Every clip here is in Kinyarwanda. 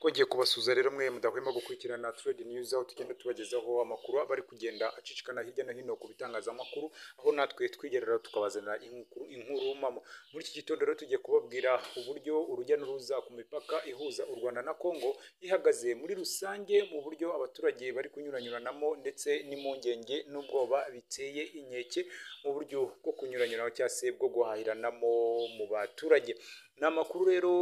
Twongeye kubasuza rero mwe mudahwema gukurikirana Trade News, aho tugenda tubagezaho amakuru abari kugenda acicikana hirya no hino ku bitangazamakuru, aho natwe twigerera tukabazanira inkuru mamo. Muri iki gitondo rero tugiye kubabwira uburyo urujya n'uruza ku mipaka ihuza u Rwanda na Congo ihagaze muri rusange, mu buryo abaturage bari kunyuranyuranamo ndetse n'impungenge n'ubwoba biteye inkeke mu buryo bwo kunyuranyuranaho cyangwa se bwo guhahiranamo mu baturage. Ni amakuru rero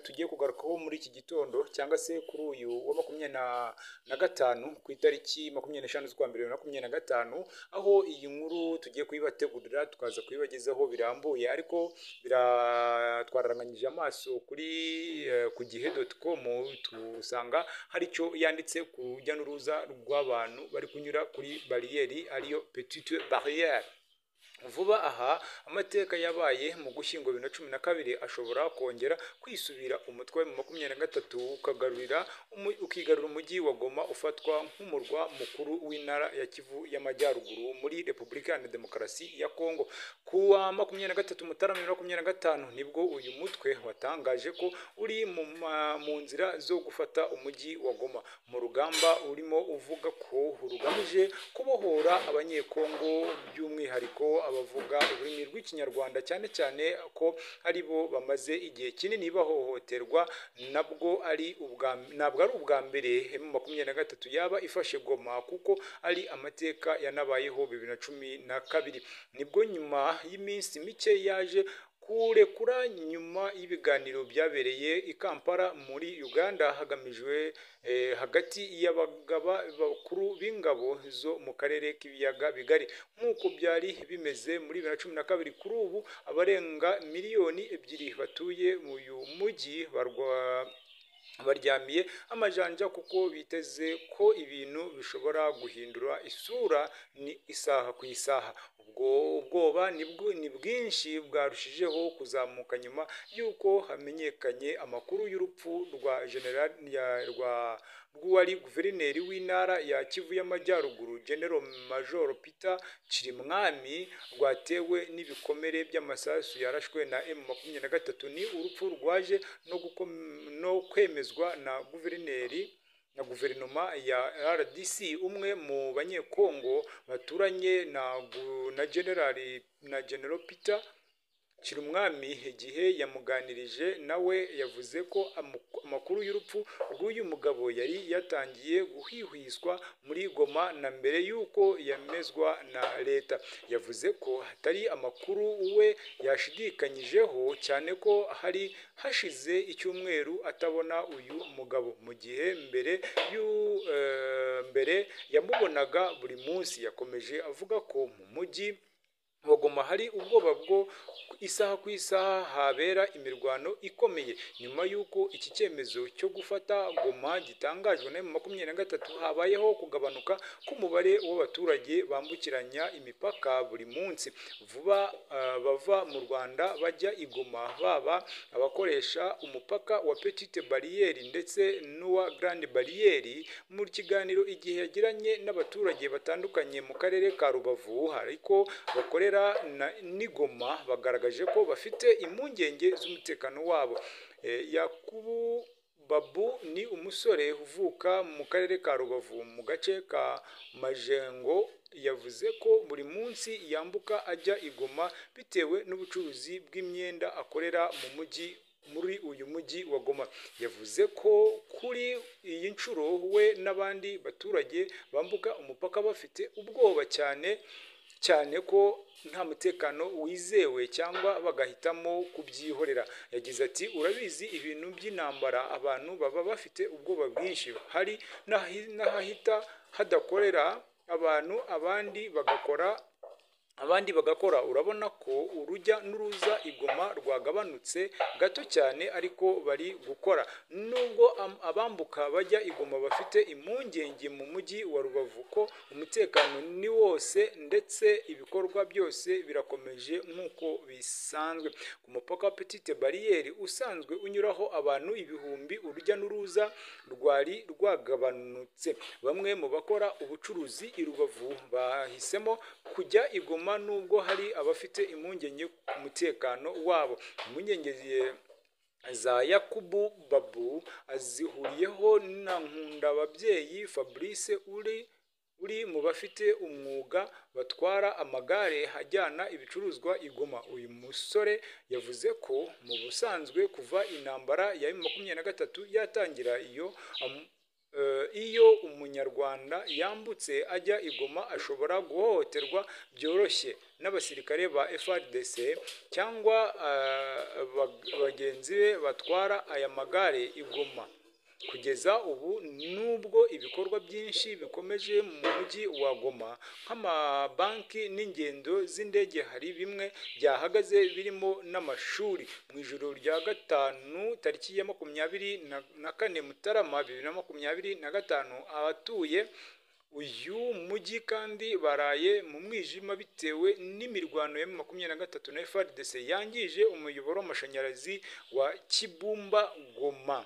tugiye kugarukaho muri iki gitondo cyangwa se kuri uyu wa 25 ku itariki 25 z'ukwa mbere 2025, aho iyi nkuru tugiye kuyibategurira tukaza kuyibagezaho birambuye, ariko twararanganyije amaso kuri kugihe.com tusanga hari icyo yanditse ku rujya n'uruza rw'abantu bari kunyura kuri bariyeri ariyo petite barriere. Vuba aha amateka yabaye mu Gushyingo 2012 ashobora kongera kwisubira. Umutwe wa 23 ukigarura umujyi wa Goma ufatwa nk'umurwa mukuru w'intara ya Kivu y'Amajyaruguru muri Repubulika ya Demokarasi ya Kongo. Kuwa 23 Mutarama 2025 nibwo uyu mutwe watangaje ko uri mu nzira zo gufata umujyi wa Goma, mu rugamba urimo uvuga ko rugamije kubohora abanyekongo, by'umwihariko abavuga ururimi rw'ikinyarwanda, cyane cyane ko ari bo bamaze igihe kinini bahohoterwa. Ntabwo ari ubwa mbere M23 yaba ifashe Goma, kuko ari amateka yanabayeho 2012. Nibwo nyuma y'iminsi mike yaje kurekura nyuma y'ibiganiro byabereye i Kampala muri Uganda hagamijwe hagati y'abagaba bakuru b'ingabo zo mu karere k'ibiyaga bigari. Nk'uko byari bimeze muri 2012, kuri ubu abarenga miliyoni 2 batuye mu uyu mujyi baryamiye amajanja, kuko biteze ko ibintu bishobora guhindura isura ni isaha ku isaha. Ubwo ubwoba ni bwinshi bwarushijeho kuzamuka nyuma y'uko hamenyekanye amakuru y'urupfu rwa General rw'uwari guverineri w'intara ya Kivu y'Amajyaruguru, General Major Peter Chirimwami, rwatewe n'ibikomere by'amasasu yarashwe na M23. Ni urupfu rwaje no kwemezwa na guverinoma ya RDC. Umwe mu banyekongo baturanye na General Peter Chirimwami, igihe yamuganirije nawe yavuze ko amakuru y'urupfu rw'uyu mugabo yari yatangiye guhwihwiswa muri Goma na mbere y'uko yemezwa na leta. Yavuze ko hatari amakuru we yashidikanyijeho, cyane ko hari hashize icyumweru atabona uyu mugabo, mu gihe mbere yamubonaga buri munsi. Yakomeje avuga ko mu mujyi wa Goma hari ubwoba bwo isaha ku isaha habera imirwano ikomeye. Nyuma y'uko iki cyemezo cyo gufata Goma gitangajwe na M23, habayeho kugabanuka k'umubare w'abaturage bambukiranya imipaka buri munsi. Vuba bava mu Rwanda bajya i Goma, baba abakoresha umupaka wa Petite Barriere ndetse n'uwa Grande Barriere. Mu kiganiro igihe yagiranye n'abaturage batandukanye mu karere ka Rubavu ariko bakorera ni Goma, bagaragaje ko bafite impungenge z'umutekano wabo. Yakubu Babu ni umusore uvuka mu karere ka Rubavu mu gace ka Majengo. Yavuze ko buri munsi yambuka ajya i Goma bitewe n'ubucuruzi bw'imyenda akorera muri uyu mujyi wa Goma. Yavuze ko kuri iyi nshuro we n'abandi baturage bambuka umupaka bafite ubwoba cyane ko nta mutekano wizewe, cyangwa bagahitamo kubyihorera. Yagize ati, urabizi ibintu by'intambara abantu baba bafite ubwoba bwinshi. Hari n'ahahita hadakorera abantu abandi bagakora. Urabona ko urujya n'uruza i Goma rwagabanutse gato cyane, ariko bari gukora. Nubwo abambuka bajya i Goma bafite impungenge mu mujyi wa Rubavu ko umutekano ni wose, ndetse ibikorwa byose birakomeje nk'uko bisanzwe. Ku mupaka wa Petite Barriere usanzwe unyuraho abantu ibihumbi, urujya n'uruza rwari rwagabanutse. Bamwe mu bakora ubucuruzi i Rubavu bahisemo kujya i Goma, nubwo hari abafite impungenge ku mutekano wabo. Impungenge za Yakubu Babu azihuriyeho Nkundababyeyi Fabrice uri mu bafite umwuga batwara amagare ajyana ibicuruzwa i Goma. Uyu musore yavuze ko mu busanzwe kuva intambara ya M23 yatangira iyo umunyarwanda yambutse ajya i Goma ashobora guhohoterwa byoroshye n'abasirikare ba FARDC cyangwa bagenzi be batwara aya magare i Goma. Kugeza ubu nubwo ibikorwa byinshi bikomeje mu mujyi wa Goma nk'amabanki n'ingendo z'indege, hari bimwe byahagaze birimo n'amashuri. Mu ijoro rya gatanu tariki ya 24 Mutarama 2025 abatuye uyu mujyi kandi baraye mu mwijima bitewe n'imirwano ya M23 na FARDC yangije umuyoboro w'amashanyarazi wa Kibumba Goma.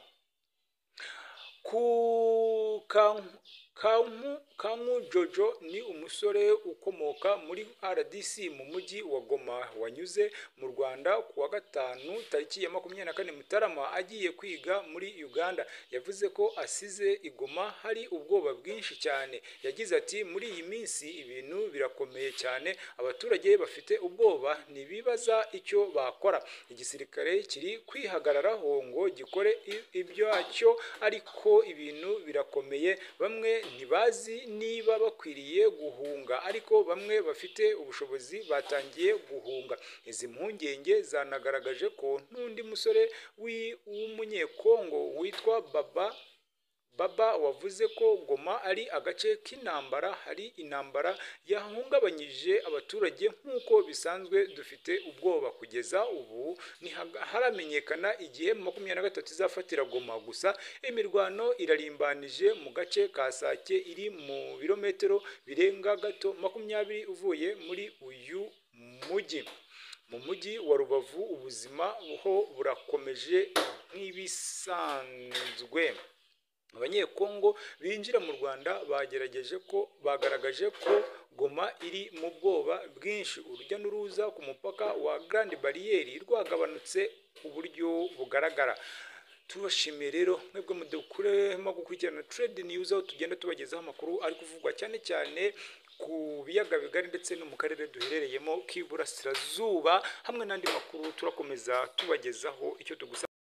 Kanku Jojo ni umusore ukomoka muri RDC mu mujyi wa Goma wanyuze mu Rwanda kuwa gatanu tariki ya 24 Mutarama agiye kwiga muri Uganda. Yavuze ko asize i Goma hari ubwoba bwinshi cyane. Yagize ati muri iyi minsi ibintu birakomeye cyane, abaturage bafite ubwoba ntibibaza icyo bakora. Igisirikare kiri kwihagararaho ngo gikore ibyacyo, ariko ibintu birakomeye. Bamwe ntibazi niba bakwiriye guhunga, ariko bamwe bafite ubushobozi batangiye guhunga. Izi mpungenge zanagaragaje ko n'undi musore w'umunyekongo witwa Baba wavuze ko Goma ari agace k'intambara, hari intambara yahungabanyije abaturage nk'uko bisanzwe. Dufite ubwoba kugeza ubu haramenyekana igihe 23 izafatira Goma, gusa imirwano irarimbanije mu gace ka Sake iri mu birometero birenga gato 20 uvuye muri uyu mujyi. Mu mujyi wa Rubavu ubuzima buho burakomeje nk'ibisanzwe. Abanyekongo binjira mu Rwanda bagaragaje ko Goma iri mu bwoba bwinshi. Urujya n'uruza ku mupaka wa Grande Barriere rwagabanutse ku buryo bugaragara. Tubashimiye rero mwebwe mudukuremo gukurikirana Trade News, aho tugenda tubagezaho amakuru ari kuvugwa cyane cyane ku biyaga bigari ndetse no mu karere duherereyemo k'Iburasirazuba, hamwe n'andi makuru turakomeza tubagezaho icyo tugusaba.